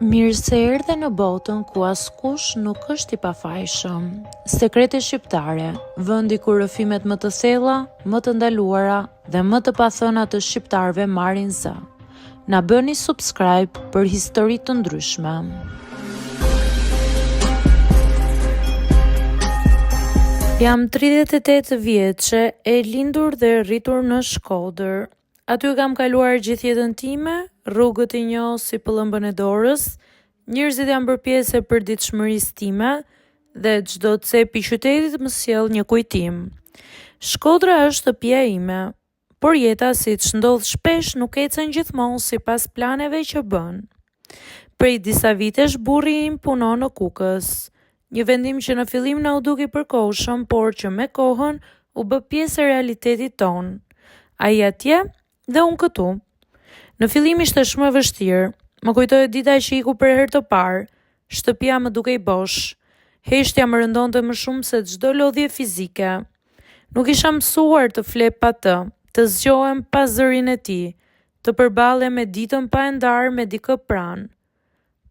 Mirë se erdhe në botën ku askush nuk është i pafajshëm. Sekrete shqiptare, vendi ku rrëfimet më të thella, më të ndaluara dhe më të pathëna të shqiptarëve marrin zë. Na bëni subscribe për histori të ndryshme. Jam 38 vjeçe, e lindur dhe rritur në Shkodër. Aty kam kaluar gjithë jetën time, rrugët i njoh si pëllëmbën e dorës, njerëzit janë bërë pjesë e përditshmërisë time dhe çdo cep i qytetit më sjell një kujtim. Shkodra është shtëpia ime, por jeta, siç ndodh shpesh, nuk ecën gjithmonë sipas planeve që bën. Prej disa vitesh burri im punon në Kukës, një vendim që në fillim na u duk i përkohshëm, por që me kohën u bë pjesë e realitetit ton. Ai atje dhe unë këtu. Në fillim ishte shumë e vështirë. Më kujtohet dita që iku për herë të parë. Shtëpia më dukej bosh. Heshtja më rëndonte më shumë se çdo lodhje fizike. Nuk isha mësuar të flej pa të zgjohem pa zërin e tij, të përballem me ditën pa e ndarë me dikë pranë.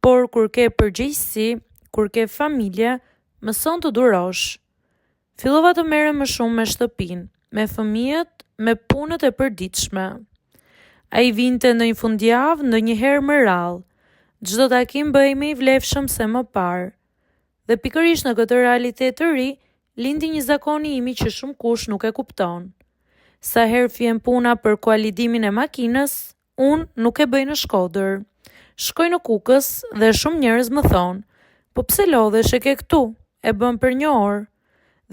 Por kur ke përgjegjësi, kur ke familje, mëson të durosh. Fillova të merrem më shumë me shtëpinë, me fëmijët, me punët e përditshme. Ai vinte ndonjë fundjavë, ndonjëherë më rrallë. Çdo takim bëhemi i vlefshëm se më parë. Dhe pikërisht në këtë realitet të ri, lindi një zakoni imi që shumë kush nuk e kupton. Sa herë fjen puna për kualidimin e makinës, unë nuk e bëj në Shkodër. Shkoj në Kukës dhe shumë njerëz më thonë, po pse lodhesh, e ke këtu, e bën për një orë.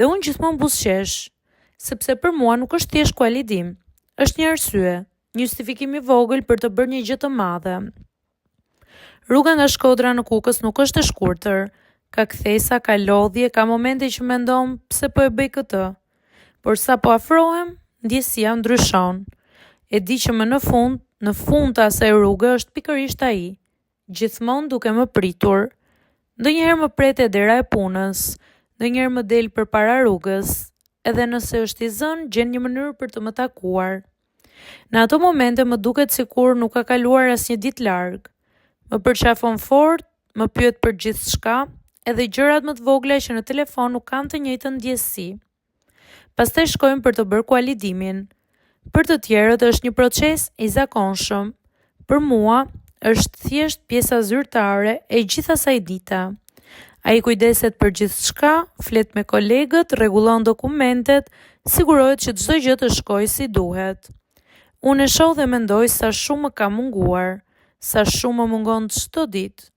Dhe unë gjithmonë buzëqesh, sepse për mua nuk është thjesht kualidim, është një arsye, një justifikim i vogël për të bërë një gjë të madhe. Rruga nga Shkodra në Kukës nuk është e shkurtër, ka kthesa, ka lodhje, ka momente që mendon pse po e bëj këtë. Por sa po afrohem, ndjesia ndryshon. E di që më në fund të asaj rruge është pikërisht ai, gjithmonë duke më pritur. Ndonjëherë më pret e dera e punës, ndonjëherë më del përpara rrugës. Edhe nëse është i zënë, gjen një mënyrë për të më takuar. Në ato momente më duket sikur nuk ka kaluar asnjë ditë larg. Më përqafon fort, më pyet për gjithçka, edhe gjërat më të vogla që në telefon nuk kanë të njëjtën ndjesi. Pastaj shkojmë për të bërë kualidimin. Për të tjerët është një proces i zakonshëm. Për mua është thjesht pjesa zyrtare e gjithë asaj dite. Ai kujdeset për gjithçka, flet me kolegët, rregullon dokumentet, sigurohet që çdo gjë të shkojë si duhet. Unë e shoh dhe mendoj sa shumë më ka munguar, sa shumë më mungon çdo ditë.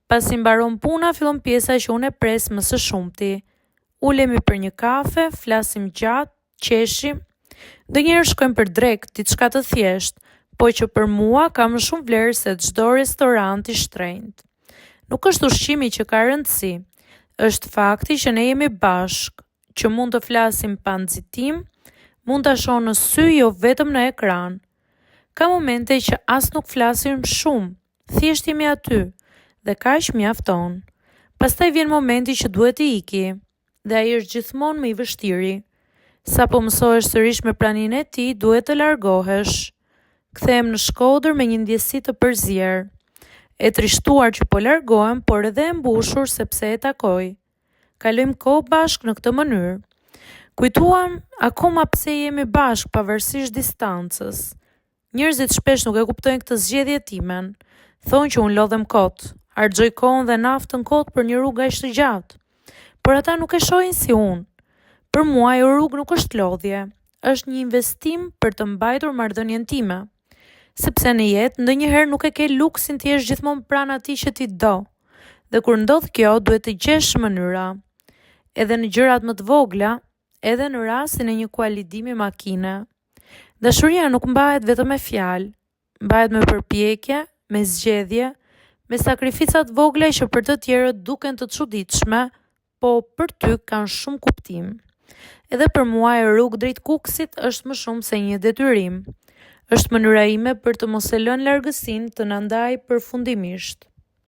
Pasi mbaron puna, fillon pjesa që unë e pres më së shumti. Ulemi për një kafe, flasim gjatë, qeshim. Ndonjëherë shkojmë për drekë, diçka të thjeshtë, po që për mua ka më shumë vlerë se çdo restorant i shtrenjtë. Nuk është ushqimi që ka rëndësi, është fakti që ne jemi bashkë, që mund të flasim pa nxitim, mund të shoh në sy, jo vetëm në ekran. Ka momente që as nuk flasim shumë, thjesht jemi aty, dhe kaq mjafton. Pastaj vjen momenti që duhet të iki, dhe ai është gjithmonë më i vështiri. Sa po mësohesh sërish me praninë e tij, duhet të largohesh. Kthehem në Shkodër me një ndjesi të përzierë. E trishtuar që po largohem, por edhe e mbushur sepse e takoj. Kalojmë kohë bashkë në këtë mënyrë. Kujtuam akoma pse jemi bashkë pavarësisht distancës. Njerëzit shpesh nuk e kuptojnë këtë zgjedhje timen. Thonë që unë lodhem kot, harxoj kohën dhe naftën kot për një rrugë aq të gjatë. Por ata nuk e shohin si unë. Për mua ajo rrugë nuk është lodhje, është një investim për të mbajtur marrëdhënien time. Sepse në jetë ndonjëherë nuk e ke luksin të jesh gjithmonë pranë atij që ti do. Dhe kur ndodh kjo, duhet të gjesh mënyra. Edhe në gjërat më të vogla, edhe në rastin e një kualidimi makine. Dashuria nuk mbahet vetëm me fjalë, mbahet me përpjekje, me zgjedhje, me sakrificat vogla që për të tjerët duken të çuditshme, po për ty kanë shumë kuptim. Edhe për mua e rrugë drejt Kukësit është më shumë se një detyrim. Është mënyra ime për të mos e lënë largësinë të na ndajë përfundimisht.